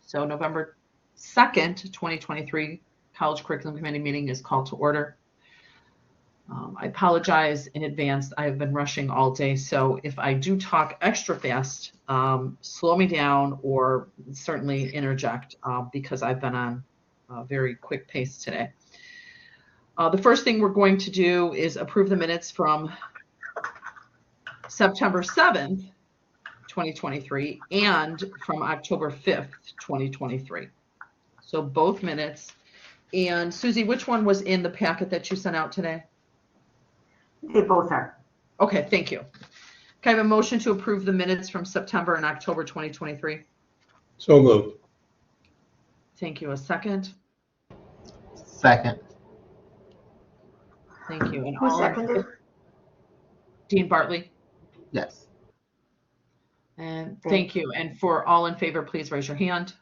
So November 2nd, 2023, College Curriculum Committee meeting is called to order. I apologize in advance. I have been rushing all day, so if I do talk extra fast, slow me down or certainly interject because I've been on a very quick pace today. The first thing we're going to do is approve the minutes from September 7th, 2023, and from October 5th, 2023. So both minutes. And Susie, which one was in the packet that you sent out today? They both are. Okay, thank you. Can I have a motion to approve the minutes from September and October 2023? So moved. Thank you. A second? Second. Thank you. And Who seconded? Dean Bartley. Yes. And thank you. And for all in favor, please raise your hand.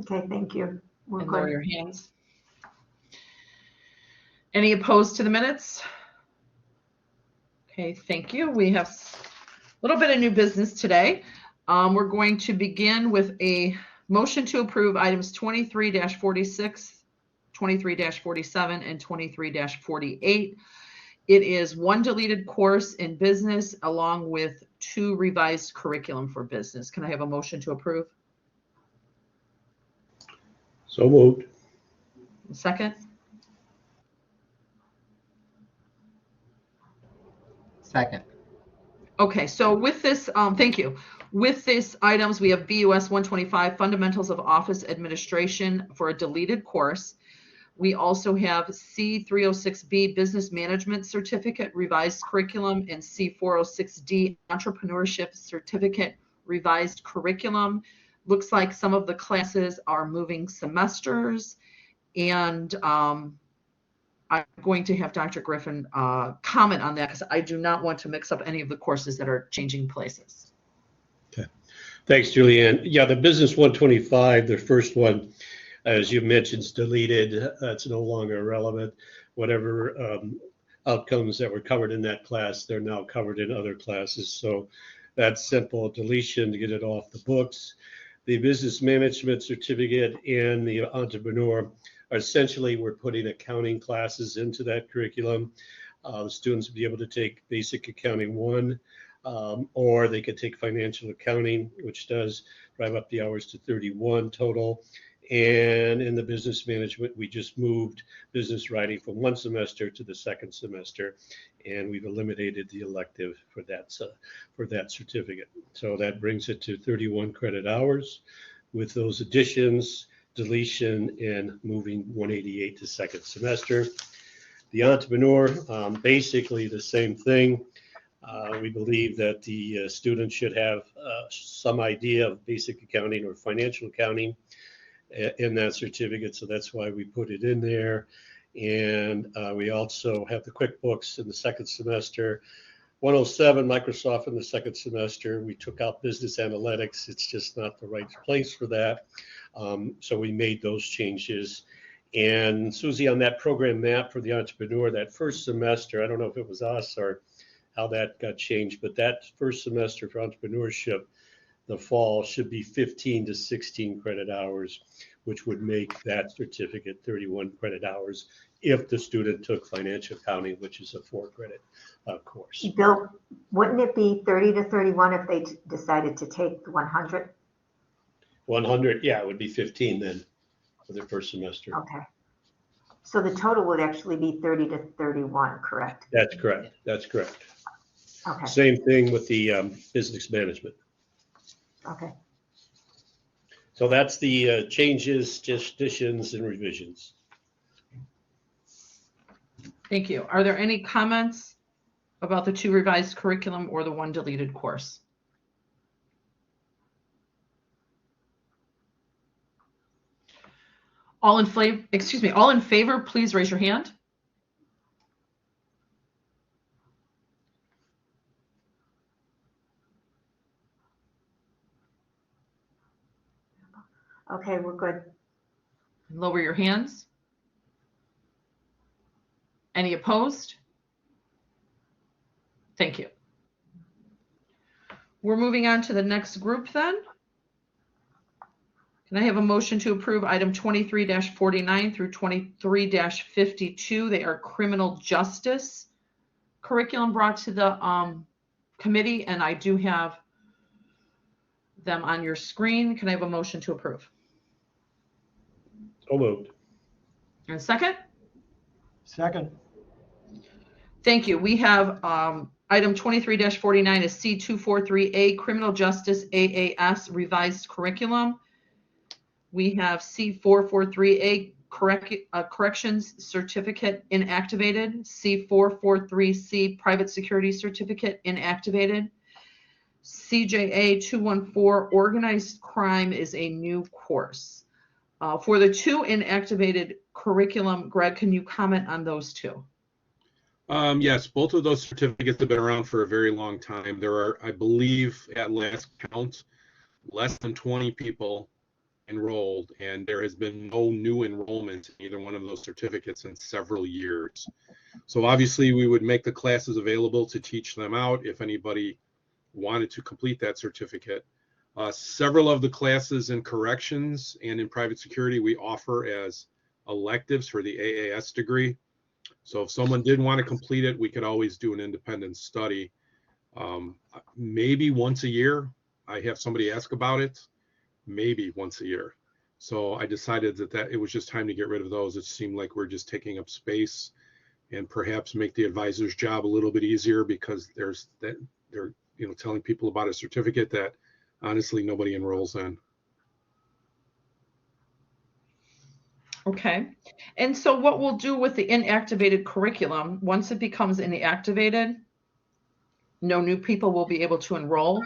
Okay, thank you. We're And lower good. your hands. Any opposed to the minutes? Okay, thank you. We have a little bit of new business today. We're going to begin with a motion to approve items 23-46, 23-47, and 23-48. It is one deleted course in business along with 2 revised curriculum for business. Can I have a motion to approve? So moved. Second? Second. Okay, so with this, thank you. With this items, we have BUS 125, Fundamentals of Office Administration for a deleted course. We also have C306B, Business Management Certificate, Revised Curriculum, and C406D, Entrepreneurship Certificate, Revised Curriculum. Looks like some of the classes are moving semesters, and I'm going to have Dr. Griffin comment on that because I do not want to mix up any of the courses that are changing places. Okay. Thanks, Julianne. Yeah, the Business 125, the first one, as you mentioned, is deleted. It's no longer relevant. Whatever outcomes that were covered in that class, they're now covered in other classes. So that's simple deletion to get it off the books. The Business Management Certificate and the Entrepreneur are essentially, we're putting accounting classes into that curriculum. The students will be able to take Basic Accounting 1, or they could take Financial Accounting, which does drive up the hours to 31 total. And in the Business Management, we just moved business writing from 1 semester to the 2nd semester, and we've eliminated the elective for that certificate. So that brings it to 31 credit hours with those additions, deletion, and moving 188 to 2nd semester. The Entrepreneur, basically the same thing. We believe that the student should have some idea of basic accounting or financial accounting in that certificate, so that's why we put it in there. And we also have the QuickBooks in the 2nd semester. 107 Microsoft in the 2nd semester. We took out business analytics. It's just not the right place for that. So we made those changes. And Susie, on that program map for the Entrepreneur, that first semester, I don't know if it was us or how that got changed, but that first semester for entrepreneurship, the fall, should be 15 to 16 credit hours, which would make that certificate 31 credit hours if the student took financial accounting, which is a 4-credit course. Bill, wouldn't it be 30 to 31 if they decided to take the 100? 100, yeah, it would be 15 then for the first semester. Okay. So the total would actually be 30 to 31, correct? That's correct. That's correct. Okay. Same thing with the business management. Okay. So that's the changes, additions, and revisions. Thank you. Are there any comments about the 2 revised curriculum or the 1 deleted course? All in favor, please raise your hand. Okay, we're good. Lower your hands. Any opposed? Thank you. We're moving on to the next group then. Can I have a motion to approve item 23-49 through 23-52? They are criminal justice curriculum brought to the committee, and I do have them on your screen. Can I have a motion to approve? So moved. And a second? Second. Thank you. We have item 23-49 is C243A, Criminal Justice AAS Revised Curriculum. We have C443A, Corrections Certificate Inactivated, C443C, Private Security Certificate Inactivated. CJA 214, Organized Crime is a new course. For the two inactivated curriculum, Greg, can you comment on those two? Yes, both of those certificates have been around for a very long time. There are, I believe, at last count, less than 20 people enrolled, and there has been no new enrollment in either one of those certificates in several years. So obviously we would make the classes available to teach them out if anybody wanted to complete that certificate. Several of the classes in corrections and in private security we offer as electives for the AAS degree. So if someone did want to complete it, we could always do an independent study. Maybe once a year. I have somebody ask about it. Maybe once a year. So I decided that it was just time to get rid of those. It seemed like we're just taking up space, and perhaps make the advisor's job a little bit easier, because they're telling people about a certificate that honestly nobody enrolls in. Okay. And so what we'll do with the inactivated curriculum, once it becomes inactivated, no new people will be able to enroll.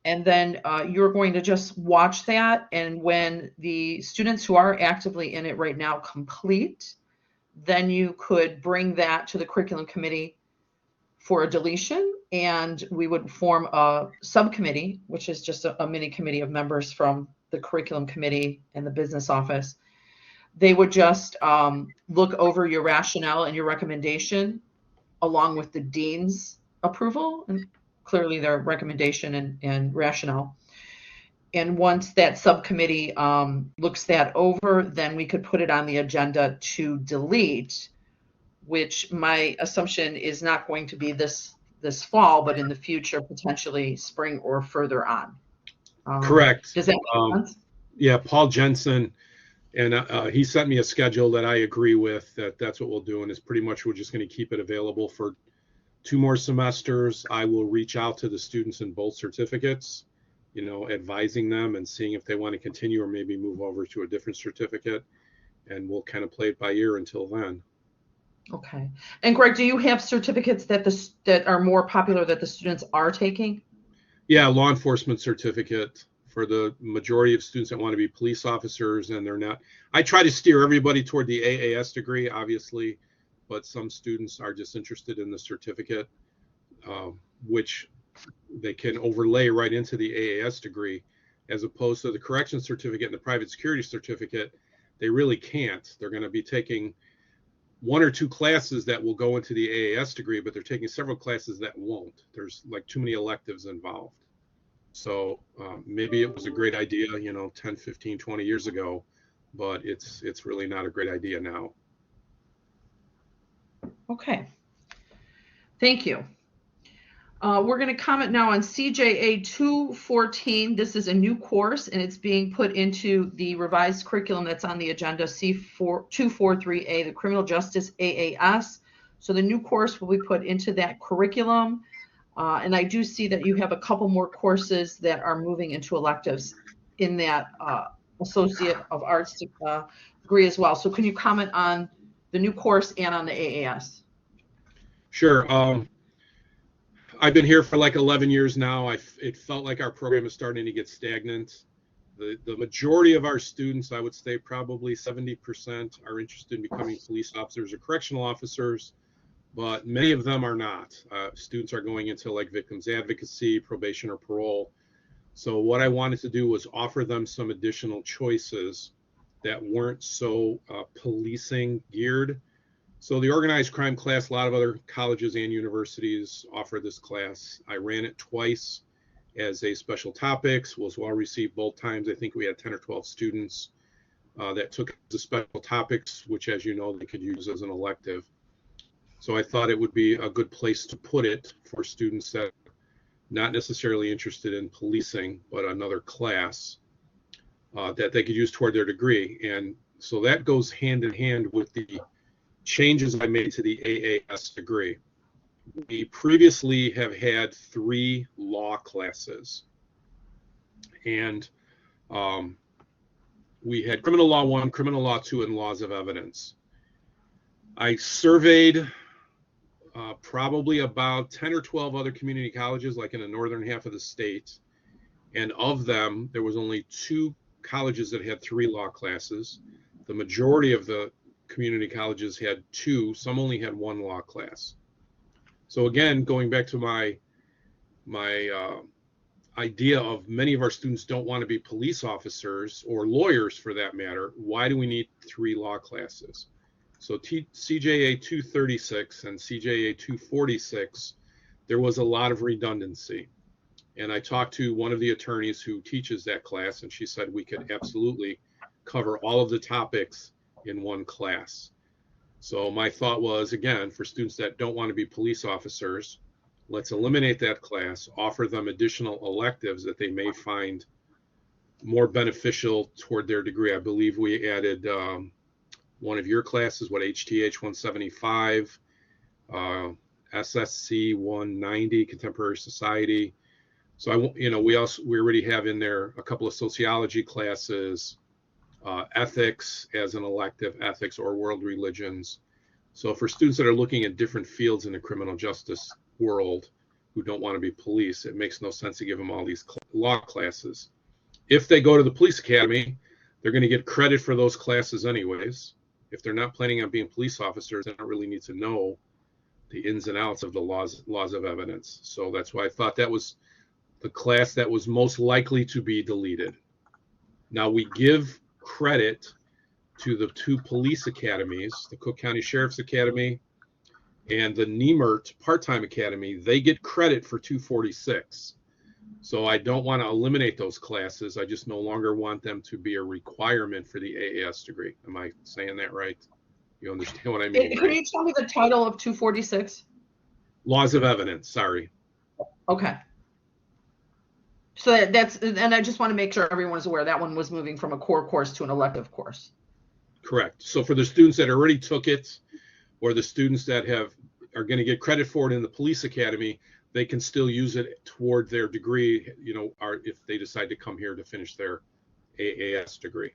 And then you're going to just watch that. And when the students who are actively in it right now complete, then you could bring that to the curriculum committee for a deletion. And we would form a subcommittee, which is just a mini committee of members from the curriculum committee and the business office. They would just look over your rationale and your recommendation along with the dean's approval, and clearly their recommendation and rationale. And once that subcommittee looks that over, then we could put it on the agenda to delete, which my assumption is not going to be this fall, but in the future, potentially spring or further on. Correct. Does that make sense? Yeah, Paul Jensen, and he sent me a schedule that I agree with. That's what we'll do, and it's pretty much we're just going to keep it available for 2 more semesters. I will reach out to the students in both certificates, advising them and seeing if they want to continue or maybe move over to a different certificate, and we'll kind of play it by ear until then. Okay. And Greg, do you have certificates that are more popular that the students are taking? Yeah, law enforcement certificate for the majority of students that want to be police officers, and they're not. I try to steer everybody toward the AAS degree, obviously, but some students are just interested in the certificate, which they can overlay right into the AAS degree, as opposed to the corrections certificate and the private security certificate. They really can't. They're going to be taking 1 or 2 classes that will go into the AAS degree, but they're taking several classes that won't. There's like too many electives involved. So maybe it was a great idea, 10, 15, 20 years ago, but it's really not a great idea now. Okay. Thank you. We're going to comment now on CJA 214. This is a new course, and it's being put into the revised curriculum that's on the agenda, C243A, the Criminal Justice AAS. So the new course will be put into that curriculum. And I do see that you have a couple more courses that are moving into electives in that Associate of Arts degree as well. So can you comment on the new course and on the AAS? Sure. I've been here for like 11 years now. It felt like our program is starting to get stagnant. The majority of our students, I would say probably 70%, are interested in becoming police officers or correctional officers, but many of them are not. Students are going into like victims advocacy, probation, or parole. So what I wanted to do was offer them some additional choices that weren't so policing geared. So the organized crime class, a lot of other colleges and universities offer this class. I ran it twice as a special topics, was well received both times. I think we had 10 or 12 students that took the special topics, which, as you know, they could use as an elective. So I thought it would be a good place to put it for students that are not necessarily interested in policing, but another class that they could use toward their degree. And so that goes hand in hand with the changes I made to the AAS degree. We previously have had 3 law classes, and we had criminal law 1, criminal law 2, and laws of evidence. I surveyed probably about 10 or 12 other community colleges, like in the northern half of the state, and of them, there was only 2 colleges that had 3 law classes. The majority of the community colleges had 2, some only had 1 law class. So again, going back to my idea of many of our students don't want to be police officers or lawyers for that matter, why do we need 3 law classes? So CJA 236 and CJA 246, there was a lot of redundancy. And I talked to one of the attorneys who teaches that class, and she said we could absolutely cover all of the topics in one class. So my thought was, again, for students that don't want to be police officers, let's eliminate that class, offer them additional electives that they may find more beneficial toward their degree. I believe we added one of your classes, HTH 175, SSC 190, Contemporary Society. So we already have in there a couple of sociology classes, ethics as an elective, ethics or world religions. So for students that are looking at different fields in the criminal justice world who don't want to be police, it makes no sense to give them all these law classes. If they go to the police academy, they're going to get credit for those classes anyways. If they're not planning on being police officers, they don't really need to know the ins and outs of the laws of evidence. So that's why I thought that was the class that was most likely to be deleted. Now we give credit to the 2 police academies, the Cook County Sheriff's Academy and the Nemert Part-Time Academy. They get credit for 246. So I don't want to eliminate those classes. I just no longer want them to be a requirement for the AAS degree. Am I saying that right? You understand what I mean? Can you tell me the title of 246? Laws of evidence, sorry. Okay. So that's, and I just want to make sure everyone's aware that one was moving from a core course to an elective course. Correct. So for the students that already took it, or the students that are going to get credit for it in the police academy, they can still use it toward their degree, if they decide to come here to finish their AAS degree.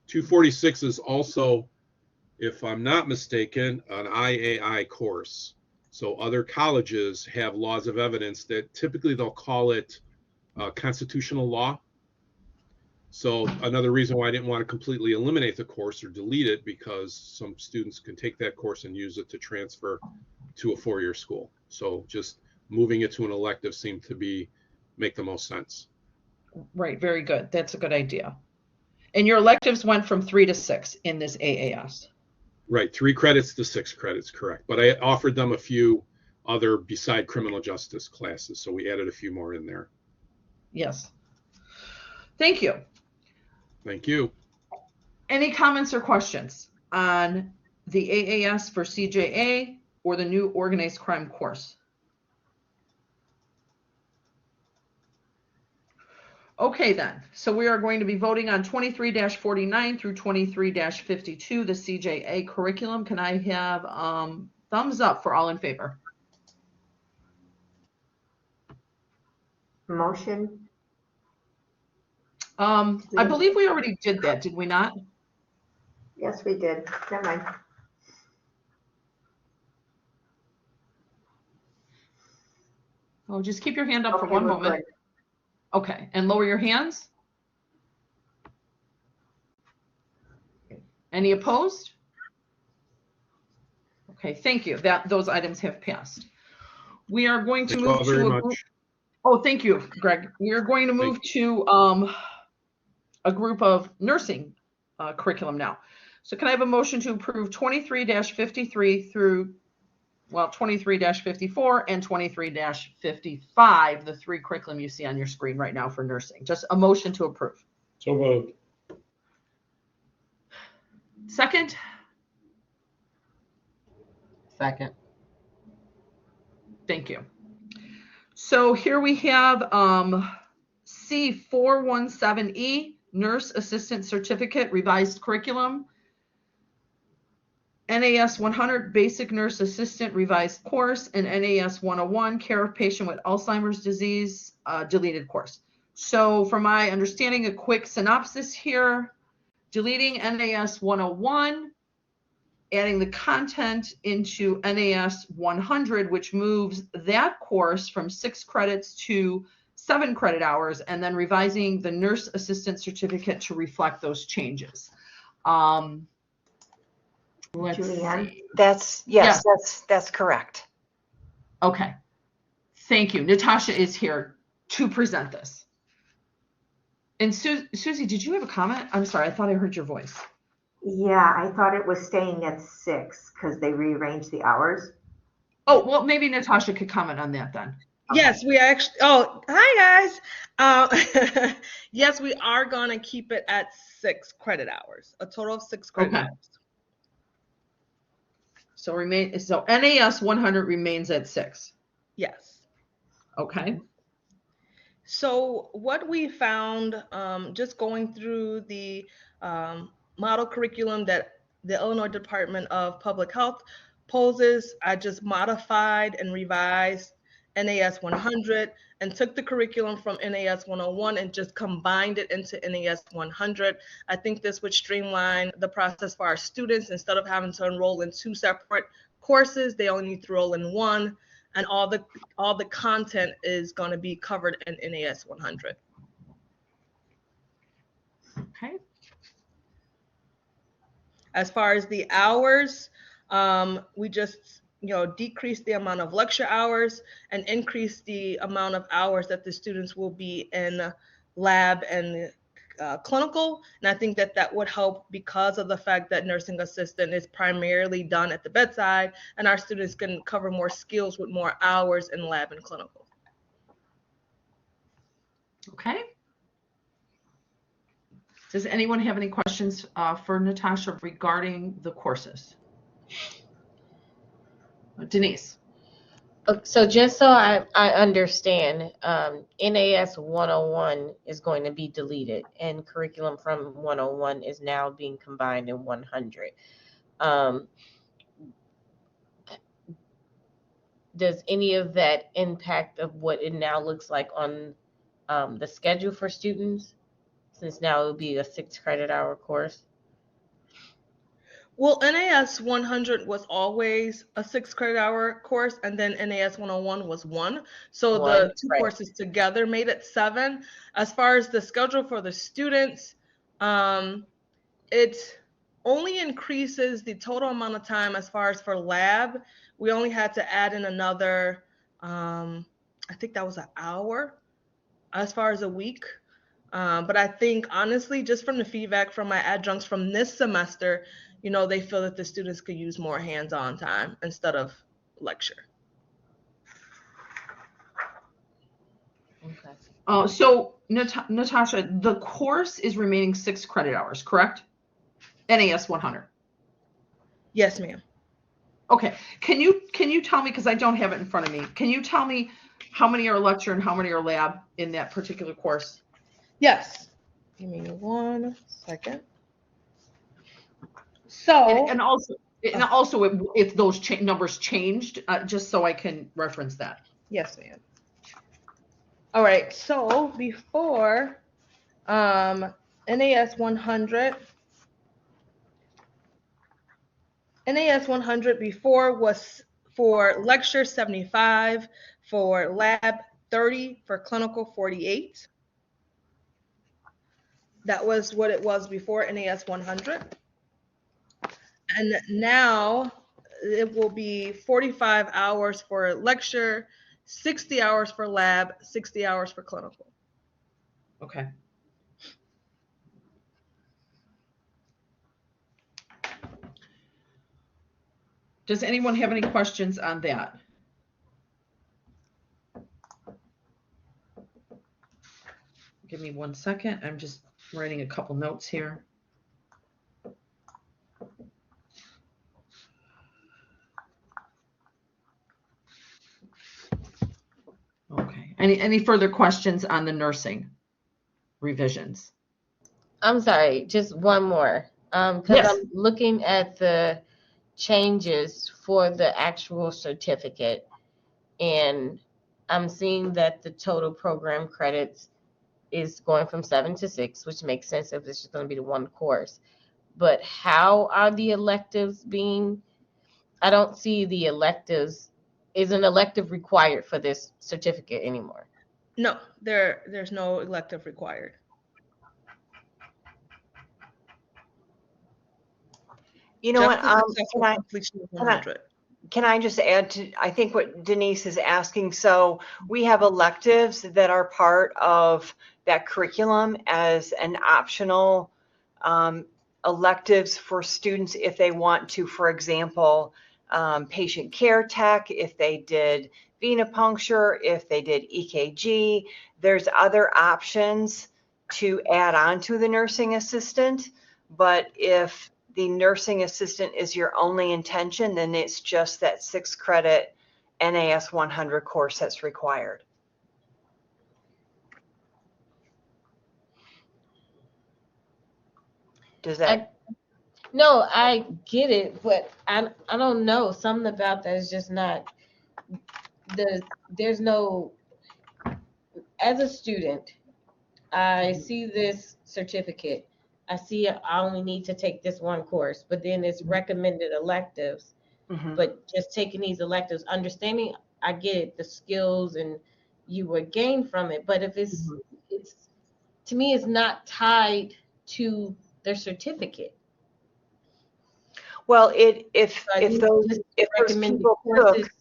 246 is also, if I'm not mistaken, an IAI course. So other colleges have laws of evidence that typically they'll call it constitutional law. So another reason why I didn't want to completely eliminate the course or delete it, because some students can take that course and use it to transfer to a 4-year school. So just moving it to an elective seemed to make the most sense. Right. Very good. That's a good idea. And your electives went from 3 to 6 in this AAS. Right. 3 credits to 6 credits. Correct. But I offered them a few other beside criminal justice classes. So we added a few more in there. Yes. Thank you. Thank you. Any comments or questions on the AAS for CJA or the new organized crime course? Okay, then. So we are going to be voting on 23-49 through 23-52, the CJA curriculum. Can I have thumbs up for all in favor? Motion? I believe we already did that, did we not? Yes, we did. Never mind. Oh, just keep your hand up for Okay, one we're moment. good. Okay, and lower your hands. Any opposed? Okay, thank you. Those items have passed. We are going to Thank you all move very to a group. much. Oh, thank you, Greg. We are going to move to a group of nursing curriculum now. So can I have a motion to approve 23-53 through, well, 23-54 and 23-55, the three curriculum you see on your screen right now for nursing? Just a motion to approve. So moved. Second? Second. Thank you. So here we have C417E, Nurse Assistant Certificate, Revised Curriculum. NAS 100, Basic Nurse Assistant, Revised Course, and NAS 101, Care of Patient with Alzheimer's Disease, deleted course. So from my understanding, a quick synopsis here, deleting NAS 101, adding the content into NAS 100, which moves that course from 6 credits to 7 credit hours, and then revising the nurse assistant certificate to reflect those changes. Let's Julianne? see. Yes, that's correct. Okay. Thank you. Natasha is here to present this. And Susie, did you have a comment? I'm sorry, I thought I heard your voice. Yeah, I thought it was staying at 6 because they rearranged the hours. Oh, well, maybe Natasha could comment on that then. Yes, we actually, oh, hi guys. Yes, we are going to keep it at 6 credit hours, a total of 6 credit Okay. hours. So NAS 100 remains at 6. Yes. Okay. So what we found, just going through the model curriculum that the Illinois Department of Public Health poses, I just modified and revised NAS 100 and took the curriculum from NAS 101 and just combined it into NAS 100. I think this would streamline the process for our students. Instead of having to enroll in 2 separate courses, they only need to enroll in 1, and all the content is going to be covered in NAS 100. Okay. As far as the hours, we just decrease the amount of lecture hours and increase the amount of hours that the students will be in lab and clinical. And I think that would help because of the fact that nursing assistant is primarily done at the bedside, and our students can cover more skills with more hours in lab and clinical. Okay. Does anyone have any questions for Natasha regarding the courses? Denise. So just so I understand, NAS 101 is going to be deleted and curriculum from 101 is now being combined in 100. Does any of that impact of what it now looks like on the schedule for students, since now it will be a 6 credit hour course? Well, NAS 100 was always a 6 credit hour course, and then NAS 101 was 1. So the 2 right. courses together made it 7. As far as the schedule for the students, it only increases the total amount of time. As far as for lab, we only had to add in another, I think that was an hour as far as a week. But I think, honestly, just from the feedback from my adjuncts from this semester, they feel that the students could use more hands-on time instead of lecture. Okay. So Natasha, the course is remaining 6 credit hours, correct? NAS 100. Yes, ma'am. Okay. Can you tell me, because I don't have it in front of me, can you tell me how many are lecture and how many are lab in that particular course? Yes. Give me 1 second. So, And also if those numbers changed, just so I can reference that. yes, ma'am. All right. So before NAS 100 before was for lecture 75, for lab 30, for clinical 48. That was what it was before NAS 100. And now it will be 45 hours for lecture, 60 hours for lab, 60 hours for clinical. Okay. Does anyone have any questions on that? Give me 1 second. I'm just writing a couple notes here. Okay. Any further questions on the nursing revisions? I'm sorry, just one more. Because Yes. I'm looking at the changes for the actual certificate, and I'm seeing that the total program credits is going from 7 to 6, which makes sense if it's just going to be the one course. But how are the electives being? I don't see the electives. Is an elective required for this certificate anymore? No, there's no elective required. You know what? Just the successful completion of 100. Can I just add to, I think what Denise is asking, so we have electives that are part of that curriculum as an optional electives for students if they want to, for example, patient care tech, if they did venipuncture, if they did EKG, there's other options to add on to the nursing assistant. But if the nursing assistant is your only intention, then it's just that 6 credit NAS 100 course that's required. Does that? No, I get it, but I don't know. Something about that is just not there's no, as a student, I see this certificate. I see I only need to take this one course, but then it's recommended electives. Mhm. But just taking these electives, understanding, I get it, the skills and you would gain from it. But if it's to me, it's not tied to their certificate. Well, if So those recommended people courses. took,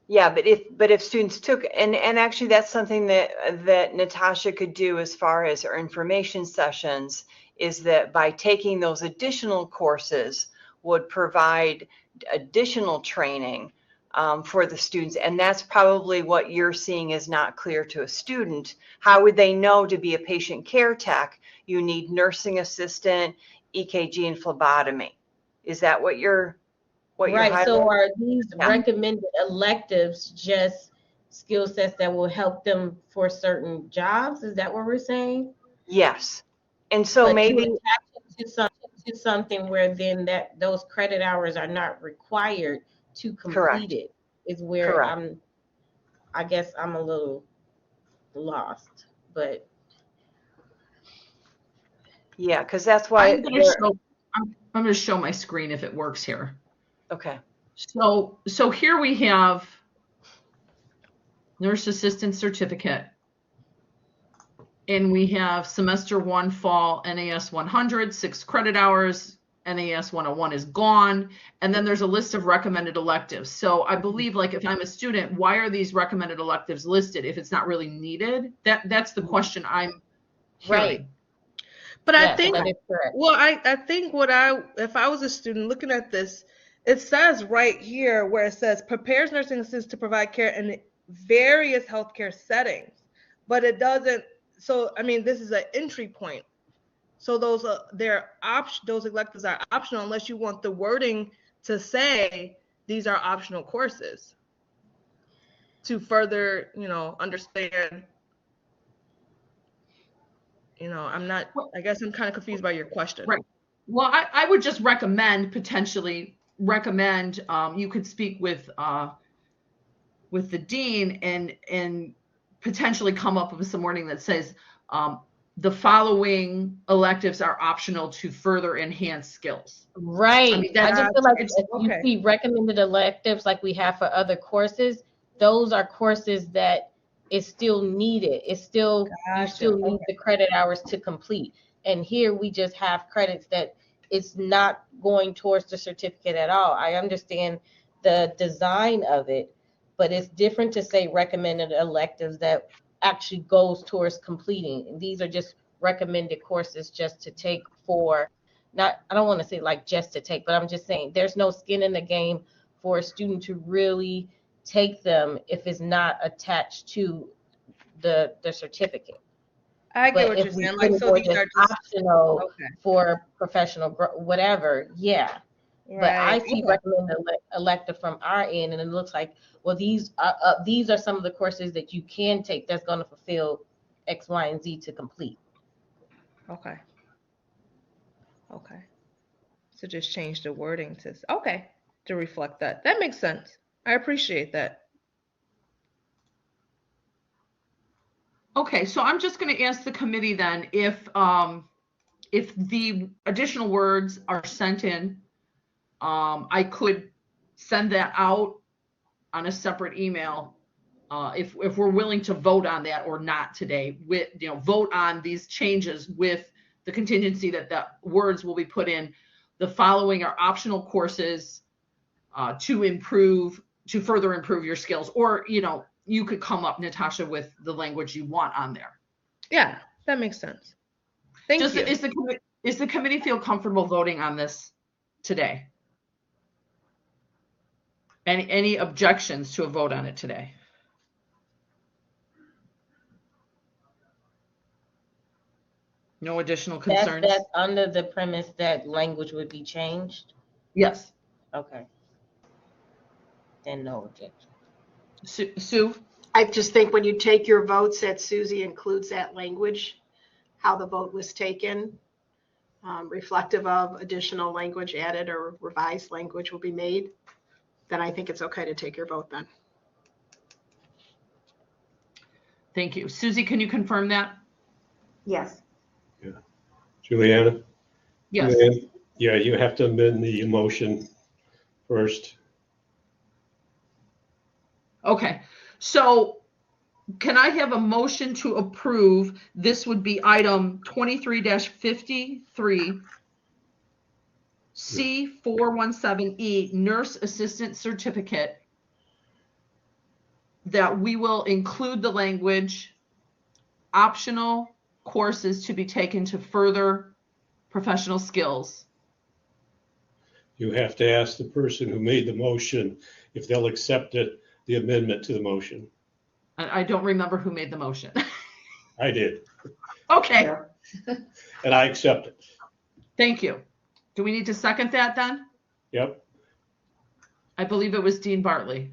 yeah, but if students took, and actually that's something that Natasha could do as far as our information sessions, is that by taking those additional courses would provide additional training for the students. And that's probably what you're seeing is not clear to a student. How would they know to be a patient care tech? You need nursing assistant, EKG, and phlebotomy. Is that what you're Right. So are these Yeah. recommended electives just skill sets that will help them for certain jobs? Is that what we're saying? Yes. And so But maybe you attach it to something where then that those credit hours are not required to complete Correct. it is where Correct. I guess I'm a little lost. But yeah, because that's why I'm going to show my screen if it works here. okay. So here we have nurse assistant certificate, and we have semester 1 fall NAS 100, 6 credit hours. NAS 101 is gone, and then there's a list of recommended electives. So I believe, like, if I'm a student, why are these recommended electives listed if it's not really needed? That's the question I'm hearing. right. But Yes, I think, that is correct. well, I think if I was a student looking at this, it says right here where it says prepares nursing assistants to provide care in various healthcare settings, but it doesn't. So I mean, this is an entry point. So those electives are optional unless you want the wording to say these are optional courses to further, understand. I guess I'm kind of confused by your question. Right. Well, I would just potentially recommend you could speak with the dean and potentially come up with some wording that says the following electives are optional to further enhance skills. Right. I mean, I just feel like if okay. you see recommended electives like we have for other courses, those are courses that is still needed. It's still, you still need the credit hours to complete. And here we just have credits that it's not going towards the certificate at all. I understand the design of it, but it's different to say recommended electives that actually goes towards completing. And these are just recommended courses just to take for not, I don't want to say like just to take, but I'm just saying there's no skin in the game for a student to really take them if it's not attached to the certificate. I get But what if you're we saying. put Like, it so for these just are just optional okay. for professional whatever, yeah. But I Right. see Okay. recommended elective from our end, and it looks like, well, these are some of the courses that you can take that's going to fulfill X, Y, and Z to complete. Okay. Okay. So just change the wording to okay to reflect that. That makes sense. I appreciate that. Okay, so I'm just going to ask the committee then if the additional words are sent in, I could send that out on a separate email if we're willing to vote on that or not today. With vote on these changes with the contingency that the words will be put in. The following are optional courses to further improve your skills, or you could come up, Natasha, with the language you want on there. Yeah, that makes sense. Thank you. Is the committee feel comfortable voting on this today? Any objections to a vote on it today? No additional concerns? That's under the premise that language would be changed? Yes. Okay. Then no objection. Sue? I just think when you take your votes, that Susie includes that language, how the vote was taken, reflective of additional language added or revised language will be made, then I think it's okay to take your vote then. Thank you. Susie, can you confirm that? Yes. Juliana? Yes. Juliana? Yeah, you have to amend the motion first. Okay. So can I have a motion to approve? This would be item 23-53, C417E, Nurse Assistant Certificate, that we will include the language, optional courses to be taken to further professional skills. You have to ask the person who made the motion if they'll accept it, the amendment to the motion. I don't remember who made the motion. I did, Okay. Yeah. and I accept it. Thank you. Do we need to second that then? Yep. I believe it was Dean Bartley.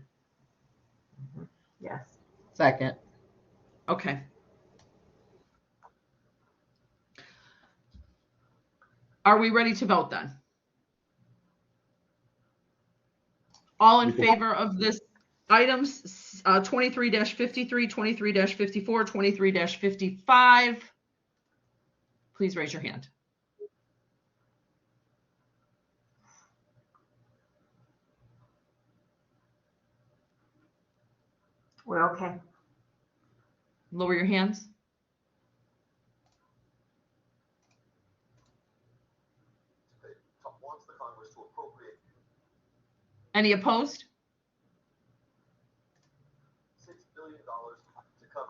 Yes. Second. Okay. Are we ready to vote then? All in favor of this items, 23-53, 23-54, 23-55? Please raise your hand. We're okay. Lower your hands. Any opposed?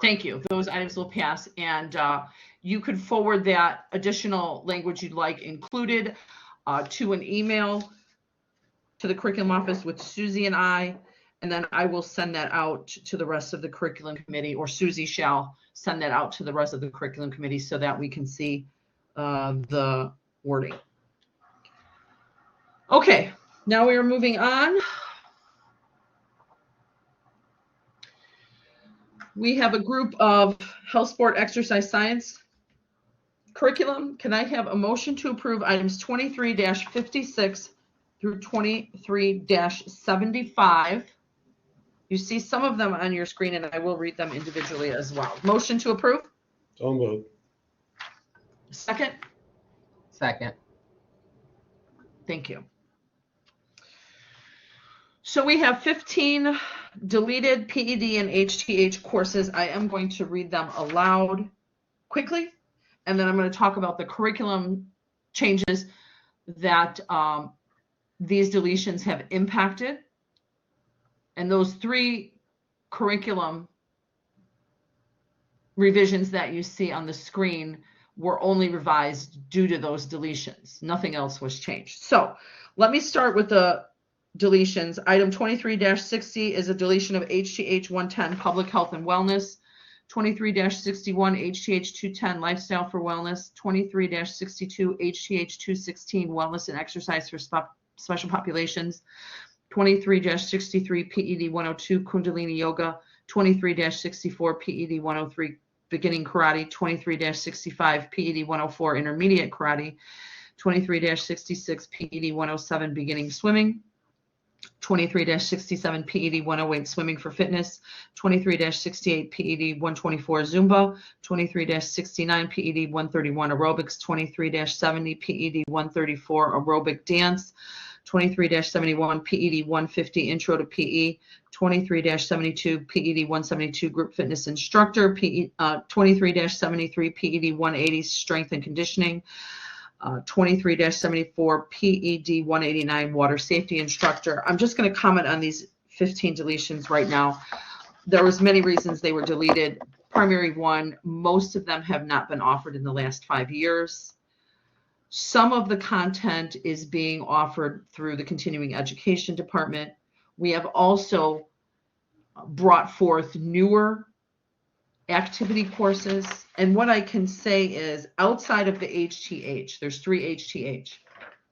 Thank you. Those items will pass, and you could forward that additional language you'd like included to an email to the curriculum office with Susie and I, and then I will send that out to the rest of the curriculum committee, or Susie shall send that out to the rest of the curriculum committee so that we can see the wording. Okay, now we are moving on. We have a group of health, sport, exercise, science curriculum. Can I have a motion to approve items 23-56 through 23-75? You see some of them on your screen, and I will read them individually as well. Motion to approve? So moved. Second? Second. Thank you. So we have 15 deleted PED and HTH courses. I am going to read them aloud quickly, and then I'm going to talk about the curriculum changes that these deletions have impacted. And those 3 curriculum revisions that you see on the screen were only revised due to those deletions. Nothing else was changed. So let me start with the deletions. Item 23-60 is a deletion of HTH 110, Public Health and Wellness. 23-61, HTH 210, Lifestyle for Wellness. 23-62, HTH 216, Wellness and Exercise for Special Populations. 23-63, PED 102, Kundalini Yoga. 23-64, PED 103, Beginning Karate. 23-65, PED 104, Intermediate Karate. 23-66, PED 107, Beginning Swimming. 23-67, PED 108, Swimming for Fitness. 23-68, PED 124, Zumba. 23-69, PED 131, Aerobics. 23-70, PED 134, Aerobic Dance. 23-71, PED 150, Intro to PE. 23-72, PED 172, Group Fitness Instructor. 23-73, PED 180, Strength and Conditioning. 23-74, PED 189, Water Safety Instructor. I'm just going to comment on these 15 deletions right now. There was many reasons they were deleted. Primary one, most of them have not been offered in the last 5 years. Some of the content is being offered through the Continuing Education Department. We have also brought forth newer activity courses. And what I can say is outside of the HTH, there's 3 HTH.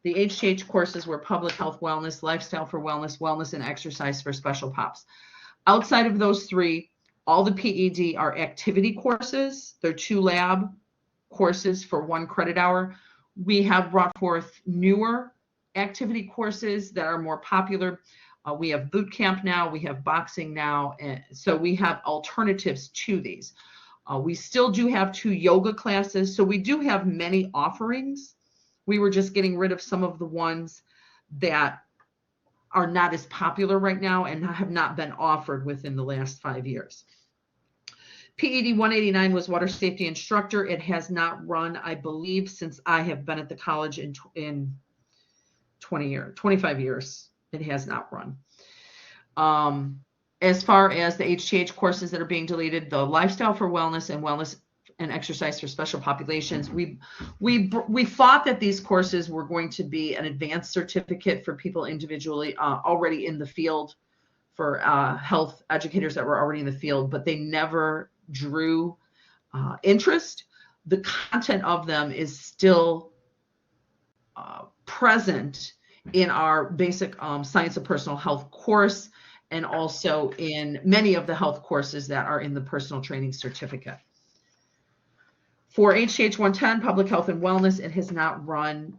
The HTH courses were Public Health, Wellness, Lifestyle for Wellness, Wellness and Exercise for Special Pops. Outside of those 3, all the PED are activity courses. They're 2 lab courses for 1 credit hour. We have brought forth newer activity courses that are more popular. We have boot camp now, we have boxing now, and so we have alternatives to these. We still do have 2 yoga classes, so we do have many offerings. We were just getting rid of some of the ones that are not as popular right now and have not been offered within the last 5 years. PED 189 was Water Safety Instructor. It has not run, I believe, since I have been at the college in 25 years. It has not run. As far as the HTH courses that are being deleted, the Lifestyle for Wellness and Wellness and Exercise for Special Populations, we thought that these courses were going to be an advanced certificate for people individually already in the field, for health educators that were already in the field, but they never drew interest. The content of them is still present in our basic Science of Personal Health course, and also in many of the health courses that are in the personal training certificate. For HTH 110, Public Health and Wellness, it has not run,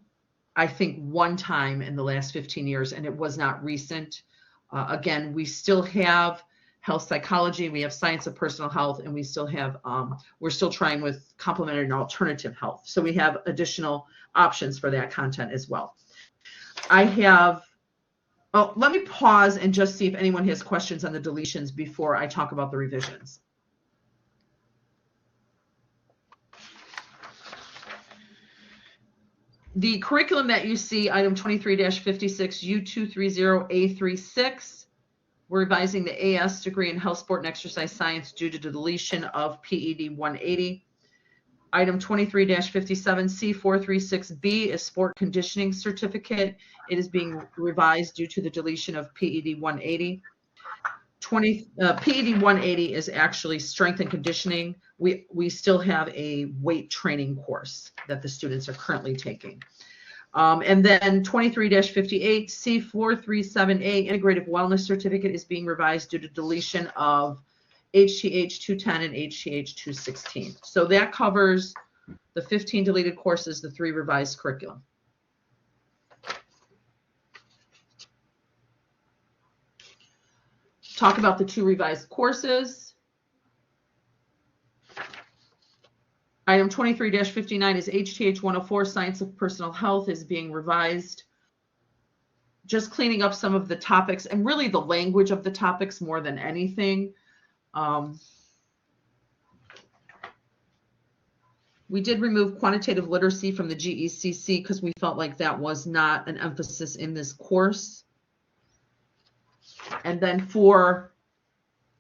I think, 1 time in the last 15 years, and it was not recent. Again, we still have health psychology, we have Science of Personal Health, and we still have, we're still trying with complementary and alternative health. So we have additional options for that content as well. I have, let me pause and just see if anyone has questions on the deletions before I talk about the revisions. The curriculum that you see, item 23-56, U230A36, we're revising the AS degree in Health, Sport, and Exercise Science due to the deletion of PED 180. Item 23-57, C436B is Sport Conditioning Certificate. It is being revised due to the deletion of PED 180. PED 180 is actually Strength and Conditioning. We still have a weight training course that the students are currently taking. And then 23-58, C437A Integrative Wellness Certificate is being revised due to deletion of HTH 210 and HTH 216. So that covers the 15 deleted courses, the 3 revised curriculum. Talk about the 2 revised courses. Item 23-59 is HTH 104, Science of Personal Health, is being revised. Just cleaning up some of the topics and really the language of the topics more than anything. We did remove quantitative literacy from the GECC because we felt like that was not an emphasis in this course. And then for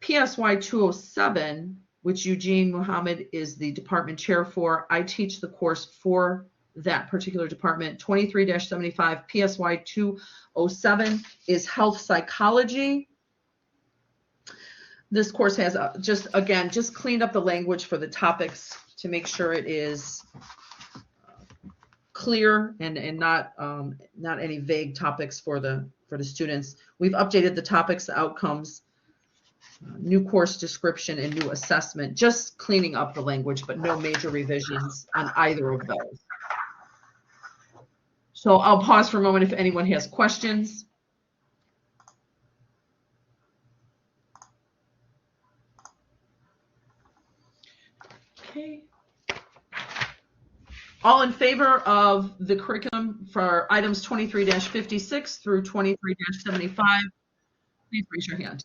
PSY 207, which Eugene Muhammad is the department chair for. I teach the course for that particular department. 23-75 PSY 207 is health psychology. This course has just cleaned up the language for the topics to make sure it is clear and not any vague topics for the students. We've updated the topics, the outcomes, new course description, and new assessment, just cleaning up the language, but no major revisions on either of those. So I'll pause for a moment if anyone has questions. Okay. All in favor of the curriculum for items 23-56 through 23-75, please raise your hand.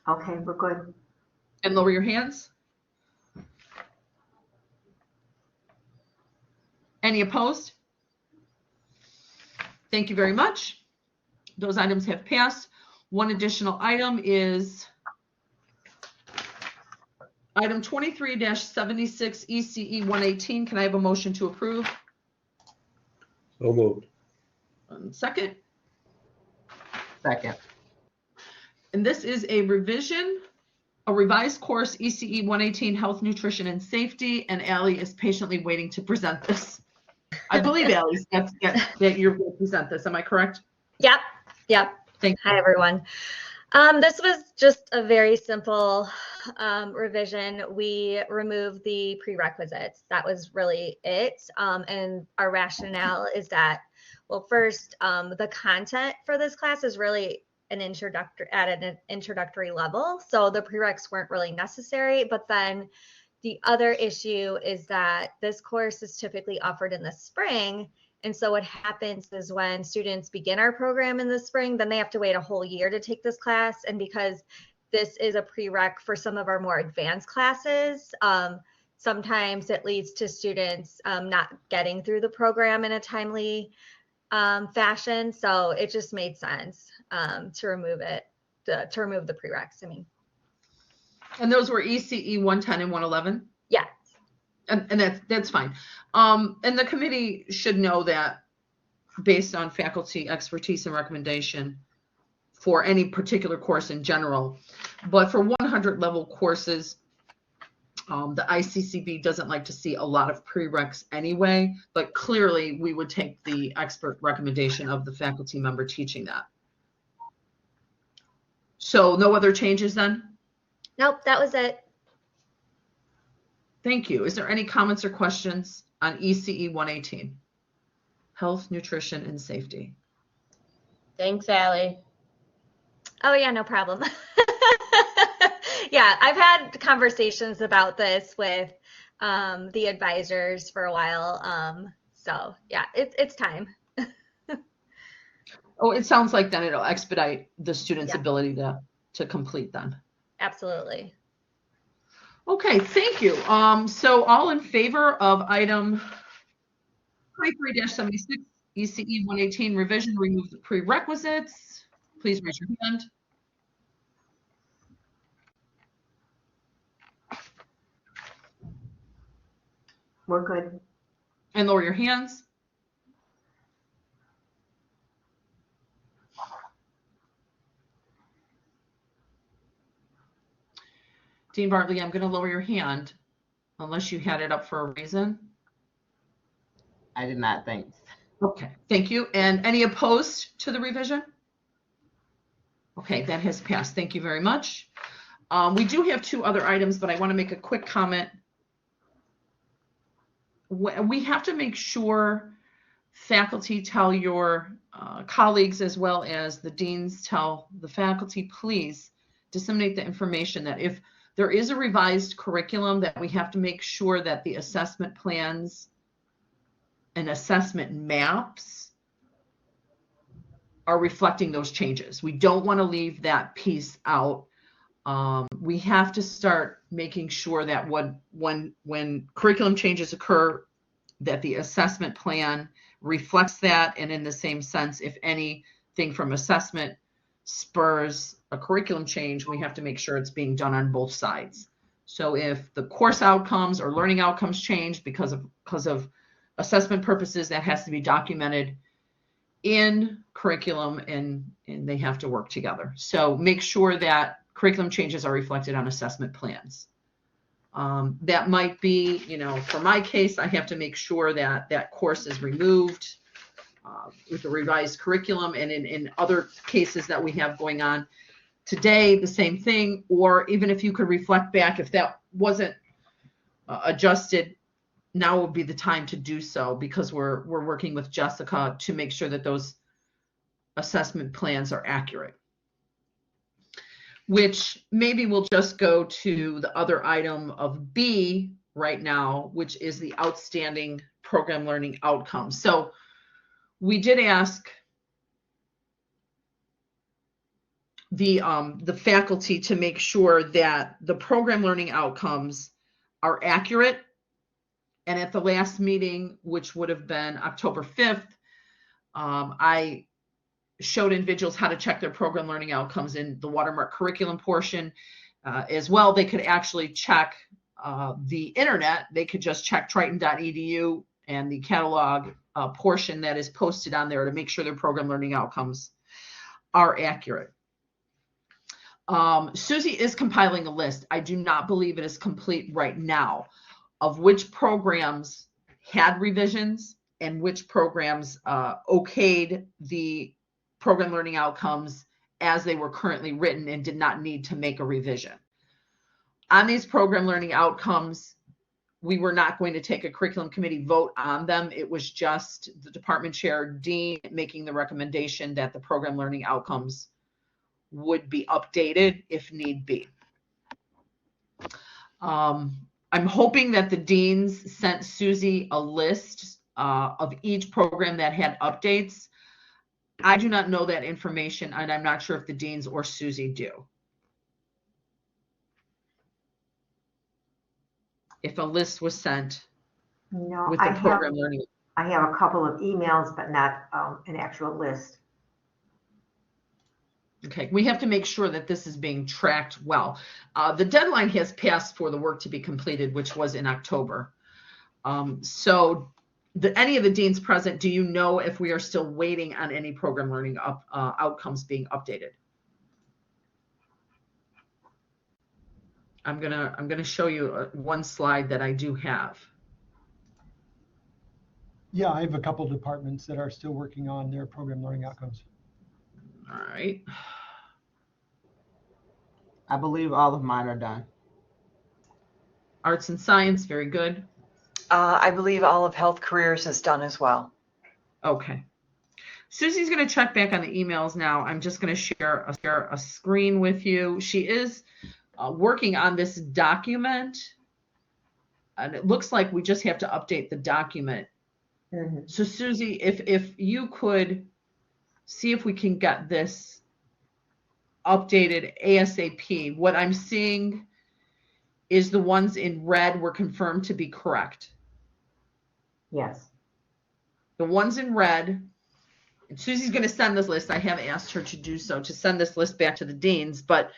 Okay, we're good. And lower your hands. Any opposed? Thank you very much. Those items have passed. One additional item is item 23-76 ECE 118. Can I have a motion to approve? So moved. Second. Second. And this is a revision, a revised course, ECE 118, Health, Nutrition, and Safety, and Allie is patiently waiting to present this. I believe, Allie, that you're going to present this. Am I correct? Yep. Thank you. Hi, everyone. This was just a very simple revision. We removed the prerequisites. That was really it. And our rationale is that, well, first, the content for this class is really an introductory level. So the prereqs weren't really necessary. But then the other issue is that this course is typically offered in the spring. And so what happens is when students begin our program in the spring, then they have to wait a whole year to take this class. And because this is a prereq for some of our more advanced classes, sometimes it leads to students not getting through the program in a timely fashion. So it just made sense to remove the prereqs. I mean, And those were ECE 110 and 111? yeah. And that's fine. And the committee should know that based on faculty expertise and recommendation for any particular course in general. But for 100 level courses, the ICCB doesn't like to see a lot of prereqs anyway, but clearly we would take the expert recommendation of the faculty member teaching that. So no other changes then? Nope, that was it. Thank you. Is there any comments or questions on ECE 118? Health, Nutrition, and Safety. Thanks, Allie. Oh yeah, no problem. Yeah, I've had conversations about this with the advisors for a while. So yeah, it's time. Oh, it sounds like then it'll expedite the student's Yeah. ability to complete then. Absolutely. Okay, thank you. So all in favor of item 23-76 ECE 118 revision, remove the prerequisites, please raise your hand. We're good. And lower your hands. Dean Bartley, I'm going to lower your hand unless you had it up for a reason. I did not, thanks. Okay, thank you. And any opposed to the revision? Okay, that has passed. Thank you very much. We do have two other items, but I want to make a quick comment. We have to make sure faculty tell your colleagues as well as the deans tell the faculty, please disseminate the information that if there is a revised curriculum, that we have to make sure that the assessment plans and assessment maps are reflecting those changes. We don't want to leave that piece out. We have to start making sure that when curriculum changes occur that the assessment plan reflects that. And in the same sense, if anything from assessment spurs a curriculum change, we have to make sure it's being done on both sides. So if the course outcomes or learning outcomes change because of assessment purposes, that has to be documented in curriculum, and they have to work together. So make sure that curriculum changes are reflected on assessment plans. That might be, for my case, I have to make sure that that course is removed with the revised curriculum, and in other cases that we have going on today, the same thing. Or even if you could reflect back, if that wasn't adjusted, now would be the time to do so, because we're working with Jessica to make sure that those assessment plans are accurate. Which maybe we'll just go to the other item of B right now, which is the outstanding program learning outcomes. So we did ask the faculty to make sure that the program learning outcomes are accurate. And at the last meeting, which would have been October 5th, I showed individuals how to check their program learning outcomes in the Watermark curriculum portion. As well, they could actually check the internet. They could just check triton.edu and the catalog portion that is posted on there to make sure their program learning outcomes are accurate. Susie is compiling a list. I do not believe it is complete right now of which programs had revisions and which programs okayed the program learning outcomes as they were currently written and did not need to make a revision. On these program learning outcomes, we were not going to take a curriculum committee vote on them. It was just the department chair, dean, making the recommendation that the program learning outcomes would be updated if need be. I'm hoping that the deans sent Susie a list of each program that had updates. I do not know that information, and I'm not sure if the deans or Susie do. If a list was sent No, with the program learning. I have a couple of emails, but not an actual list. Okay, we have to make sure that this is being tracked well. The deadline has passed for the work to be completed, which was in October. So any of the deans present, do you know if we are still waiting on any program learning outcomes being updated? I'm gonna show you one slide that I do have. Yeah, I have a couple departments that are still working on their program learning outcomes. All right. I believe all of mine are done. Arts and science, very good. I believe all of health careers is done as well. Okay. Susie's going to check back on the emails now. I'm just going to share a screen with you. She is working on this document, and it looks like we just have to update the document. Mm-hmm. So Susie, if you could see if we can get this updated ASAP. What I'm seeing is the ones in red were confirmed to be correct. Yes. The ones in red, and Susie's going to send this list. I have asked her to do so, to send this list back to the deans, but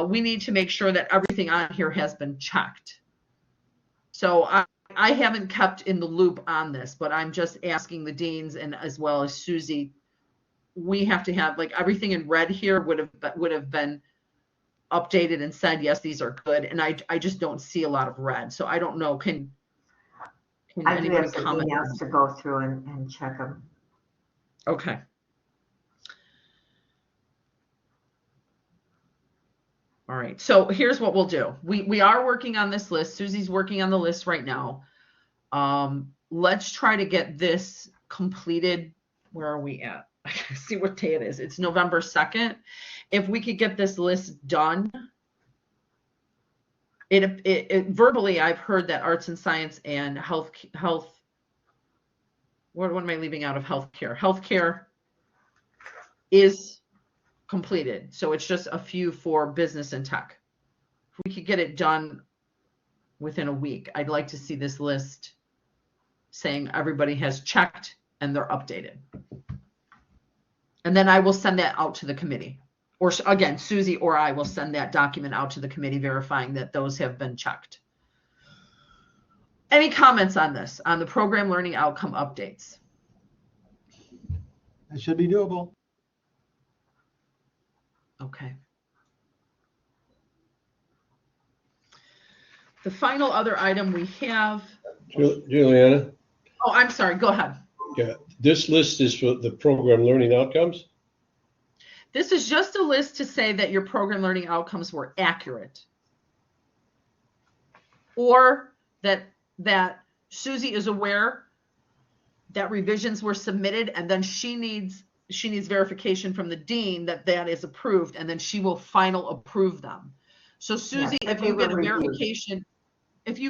we need to make sure that everything on here has been checked. So I haven't kept in the loop on this, but I'm just asking the deans and as well as Susie, we have to have, like, everything in red here would have been updated and said, yes, these are good. And I just don't see a lot of red. So I don't know, can I do anyone have some comment? emails to go through and check them. Okay. All right, so here's what we'll do. We are working on this list. Susie's working on the list right now. Let's try to get this completed. Where are we at? I gotta see what day it is. It's November 2nd. If we could get this list done, it verbally, I've heard that arts and science and health. What am I leaving out of healthcare? Healthcare is completed. So it's just a few for business and tech. If we could get it done within a week, I'd like to see this list saying everybody has checked and they're updated. And then I will send that out to the committee. Or again, Susie or I will send that document out to the committee verifying that those have been checked. Any comments on this, on the program learning outcome updates? It should be doable. Okay. The final other item we have, Juliana, oh, I'm sorry, go ahead. yeah, this list is for the program learning outcomes? This is just a list to say that your program learning outcomes were accurate. Or that Susie is aware that revisions were submitted and then she needs verification from the dean that that is approved, and then she will final approve them. So Susie, Yes, if you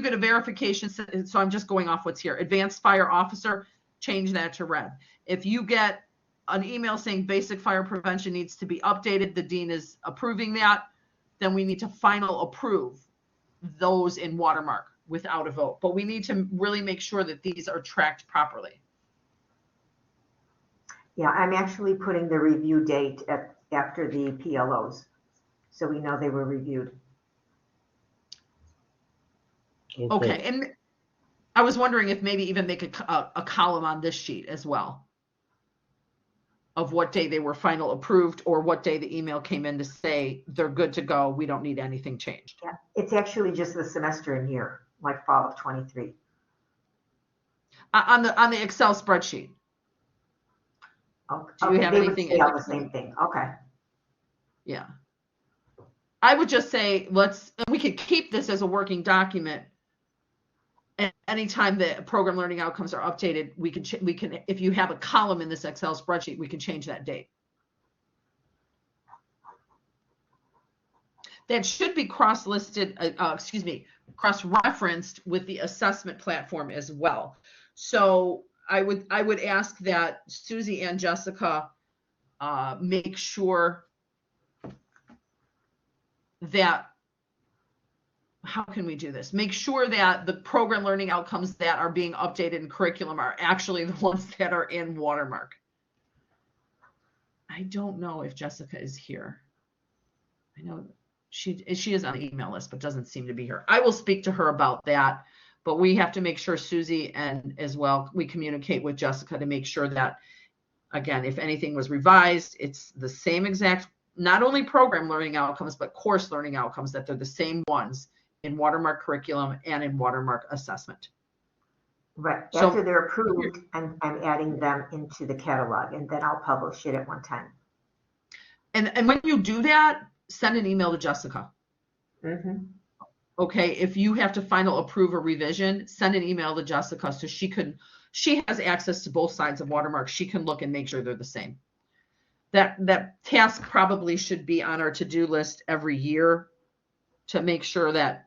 get a verification, so I'm just going off what's here, advanced fire officer, change that to red. If you get an email saying basic fire prevention needs to be updated, the dean is approving that, then we need to final approve those in Watermark without a vote. But we need to really make sure that these are tracked properly. Yeah, I'm actually putting the review date after the PLOs, so we know they were reviewed. Okay, and I was wondering if maybe even make a column on this sheet as well of what day they were final approved or what day the email came in to say they're good to go, we don't need anything changed. Yeah, it's actually just the semester and year, like fall of 23. On the Excel spreadsheet. Oh, Do you okay, have they would anything say in all the same thing. Okay. Yeah. I would just say we could keep this as a working document. And anytime the program learning outcomes are updated, we can, if you have a column in this Excel spreadsheet, we can change that date. That should be cross-listed, cross-referenced with the assessment platform as well. So I would ask that Susie and Jessica make sure that, how can we do this? Make sure that the program learning outcomes that are being updated in curriculum are actually the ones that are in Watermark. I don't know if Jessica is here. I know she is on the email list, but doesn't seem to be here. I will speak to her about that, but we have to make sure Susie and as well, we communicate with Jessica to make sure that, again, if anything was revised, it's the same exact, not only program learning outcomes, but course learning outcomes, that they're the same ones in Watermark curriculum and in Watermark assessment. Right. So, after they're approved, I'm adding them into the catalog, and then I'll publish it at one time. And when you do that, send an email to Jessica. Mm-hmm. Okay, if you have to final approve a revision, send an email to Jessica so she has access to both sides of Watermark. She can look and make sure they're the same. That task probably should be on our to-do list every year to make sure that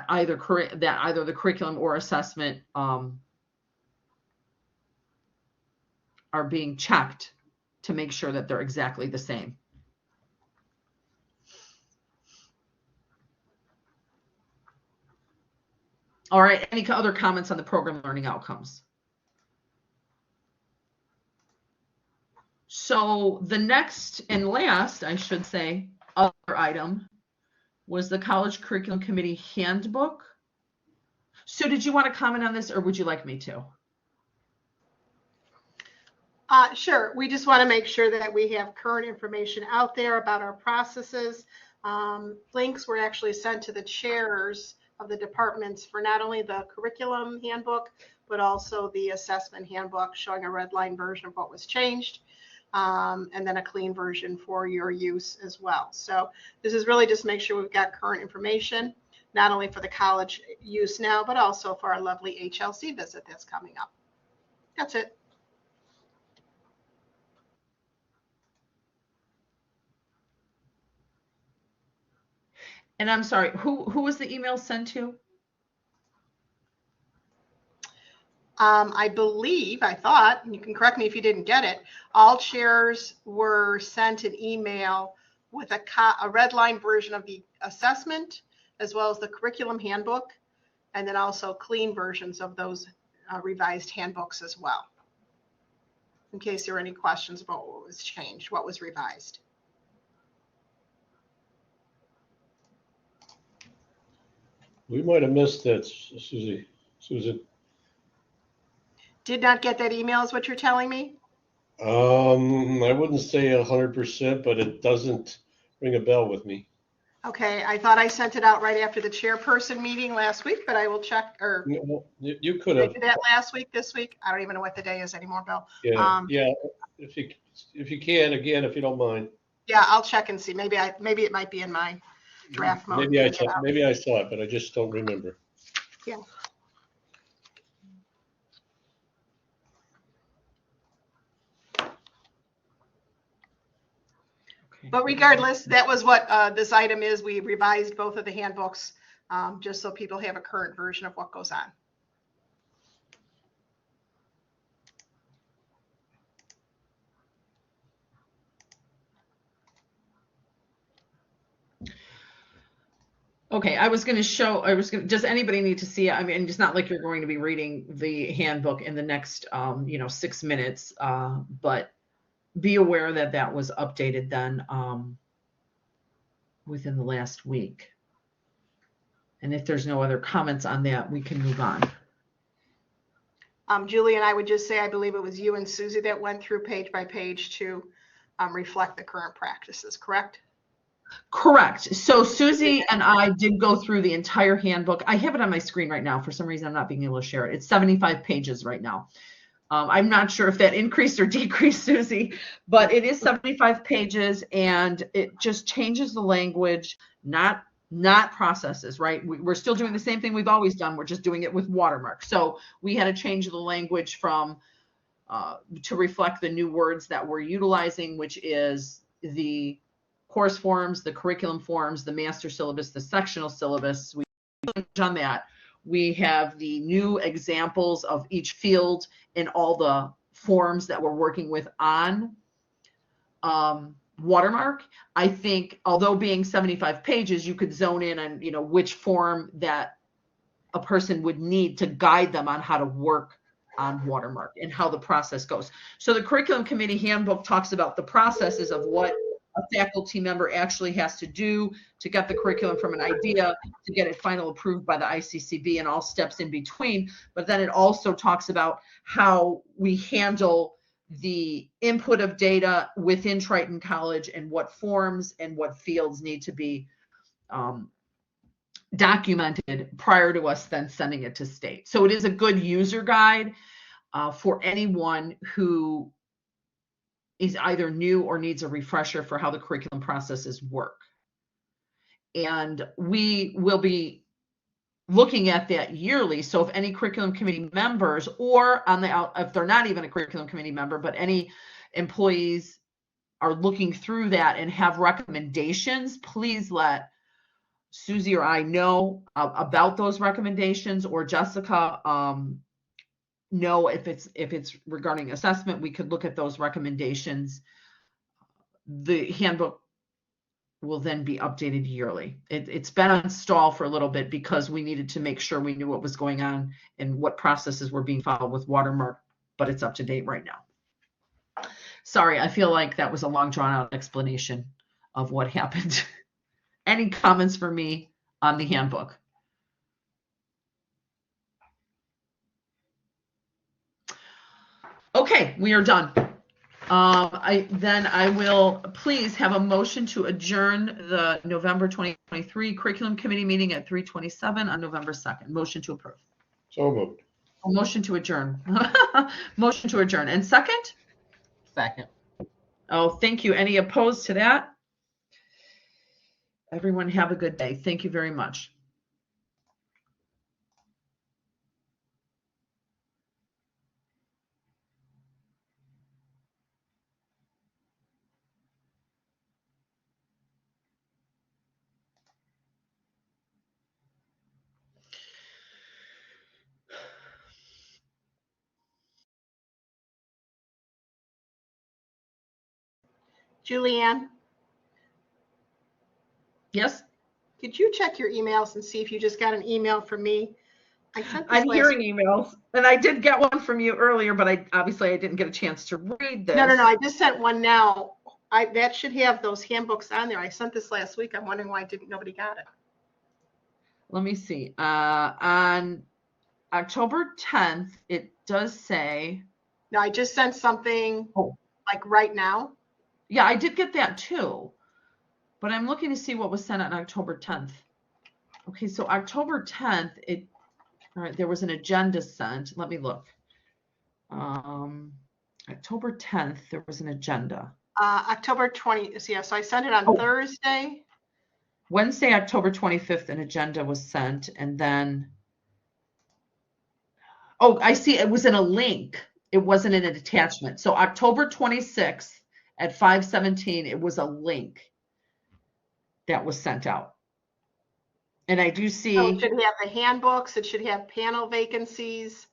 either the curriculum or assessment are being checked to make sure that they're exactly the same. All right, any other comments on the program learning outcomes? So the next and last, I should say, other item was the College Curriculum Committee Handbook. Sue, did you want to comment on this, or would you like me to? Sure. We just want to make sure that we have current information out there about our processes. Links were actually sent to the chairs of the departments for not only the curriculum handbook, but also the assessment handbook, showing a red line version of what was changed, and then a clean version for your use as well. So this is really just make sure we've got current information, not only for the college use now, but also for our lovely HLC visit that's coming up. That's it. And I'm sorry, who was the email sent to? I thought, and you can correct me if you didn't get it, all chairs were sent an email with a red line version of the assessment, as well as the curriculum handbook, and then also clean versions of those revised handbooks as well, in case there are any questions about what was changed, what was revised. We might have missed that, Susan. Did not get that email is what you're telling me? I wouldn't say 100%, but it doesn't ring a bell with me. Okay, I thought I sent it out right after the chairperson meeting last week, but I will check, or No, you could did I have. do that last week, this week? I don't even know what the day is anymore, Bill. Yeah, yeah. If you can, again, if you don't mind. Yeah, I'll check and see. Maybe it might be in my draft mode. Maybe I saw it, but I just don't remember. Yeah. But regardless, that was what this item is. We revised both of the handbooks just so people have a current version of what goes on. Okay, does anybody need to see it? I mean, it's not like you're going to be reading the handbook in the next, 6 minutes, but be aware that that was updated then within the last week. And if there's no other comments on that, we can move on. Julie, and I would just say, I believe it was you and Susie that went through page by page to reflect the current practices, correct? Correct. So Susie and I did go through the entire handbook. I have it on my screen right now. For some reason, I'm not being able to share it. It's 75 pages right now. I'm not sure if that increased or decreased, Susie, but it is 75 pages, and it just changes the language, not processes, right? We're still doing the same thing we've always done. We're just doing it with watermark. So we had to change the language from to reflect the new words that we're utilizing, which is the course forms, the curriculum forms, the master syllabus, the sectional syllabus. We've done that. We have the new examples of each field in all the forms that we're working with on watermark. I think, although being 75 pages, you could zone in on, which form that a person would need to guide them on how to work on watermark and how the process goes. So the curriculum committee handbook talks about the processes of what a faculty member actually has to do to get the curriculum from an idea to get it final approved by the ICCB and all steps in between. But then it also talks about how we handle the input of data within Triton College and what forms and what fields need to be documented prior to us then sending it to state. So it is a good user guide for anyone who is either new or needs a refresher for how the curriculum processes work. And we will be looking at that yearly. So if any curriculum committee members, or if they're not even a curriculum committee member, but any employees are looking through that and have recommendations, please let Susie or I know about those recommendations, or Jessica know if it's regarding assessment. We could look at those recommendations. The handbook will then be updated yearly. It's been on stall for a little bit because we needed to make sure we knew what was going on and what processes were being followed with watermark, but it's up to date right now. Sorry, I feel like that was a long drawn out explanation of what happened. Any comments for me on the handbook? Okay, we are done. I will please have a motion to adjourn the November 2023 Curriculum Committee meeting at 3:27 on November 2nd. Motion to approve. So moved. A motion to adjourn. Motion to adjourn. And second? Second. Oh, thank you. Any opposed to that? Everyone have a good day. Thank you very much. Julianne, Yes? could you check your emails and see if you just got an email from me I sent this I'm last. hearing emails, and I did get one from you earlier, but I didn't get a chance to read this. No. I just sent one now. That should have those handbooks on there. I sent this last week. I'm wondering why nobody got it. Let me see. On October 10th, it does say. No, I just sent something like right now. Yeah, I did get that too, but I'm looking to see what was sent on October 10th. Okay, so October 10th, all right, there was an agenda sent. Let me look. October 10th, there was an agenda. October 20. So I sent it on Thursday. Wednesday, October 25th, an agenda was sent, and then, I see it was in a link. It wasn't in an attachment. So October 26th at 5:17, it was a link that was sent out. And I do see. So it should have the handbooks. It should have panel vacancies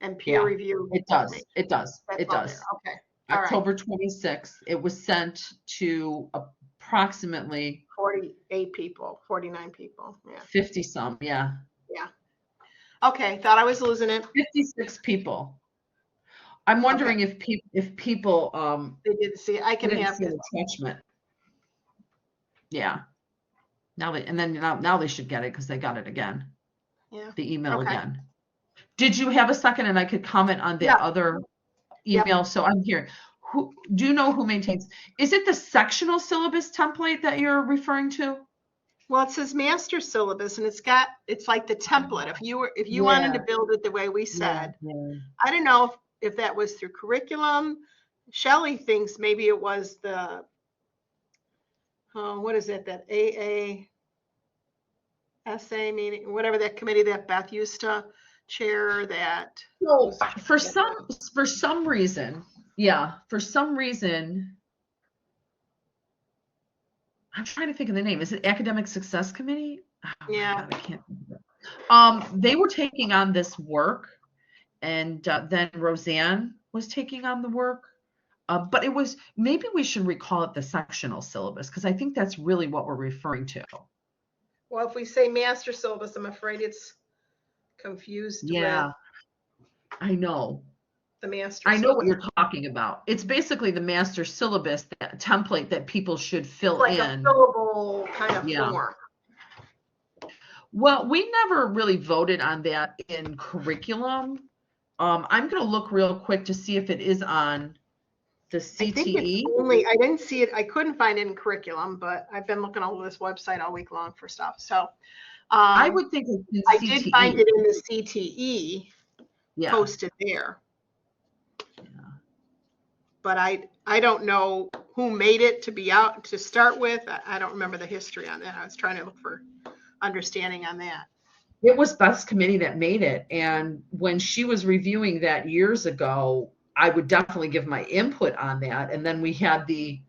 and peer review. It does. It does. That's It all does. there. Okay. All right. October 26th, it was sent to approximately 48 people, 49 people. Yeah. 50 some. Yeah. Okay. Thought I was losing it. 56 people. I'm wondering if people They didn't see it. I can didn't have see this. an attachment. Yeah. Now they should get it because they got it again. Yeah. The email Okay. again. Did you have a second and I could comment on the Yeah. other email? So I'm here. Do you know who maintains? Is it the sectional syllabus template that you're referring to? Well, it says master syllabus, and it's like the template. If you wanted to build it the way we said, I don't know if that was through curriculum. Shelley thinks maybe it was the what is it, that AASA meeting, whatever that committee that Beth used to chair. That So for some reason, I'm trying to think of the name. Is it Academic Success Committee? Oh, Yeah. God, I can't think of it. They were taking on this work, and then Roseanne was taking on the work. But maybe we should recall it the sectional syllabus, because I think that's really what we're referring to. Well, if we say master syllabus, I'm afraid it's confused Yeah, with I know. the master I know syllabus. what you're talking about. It's basically the master syllabus, that template that people should fill Like a in. fillable kind of Yeah. form. Well, we never really voted on that in curriculum. I'm going to look real quick to see if it is on the I think it's CTE. I didn't see it. I couldn't find it in curriculum, but I've been looking all over this website all week long for stuff. So I would think it's in I CTE. did find it in the CTE Yeah. posted there. But I don't know who made it to be out to start with. I don't remember the history on that. I was trying to look for understanding on that. It was Beth's committee that made it. And when she was reviewing that years ago, I would definitely give my input on that. And then we had the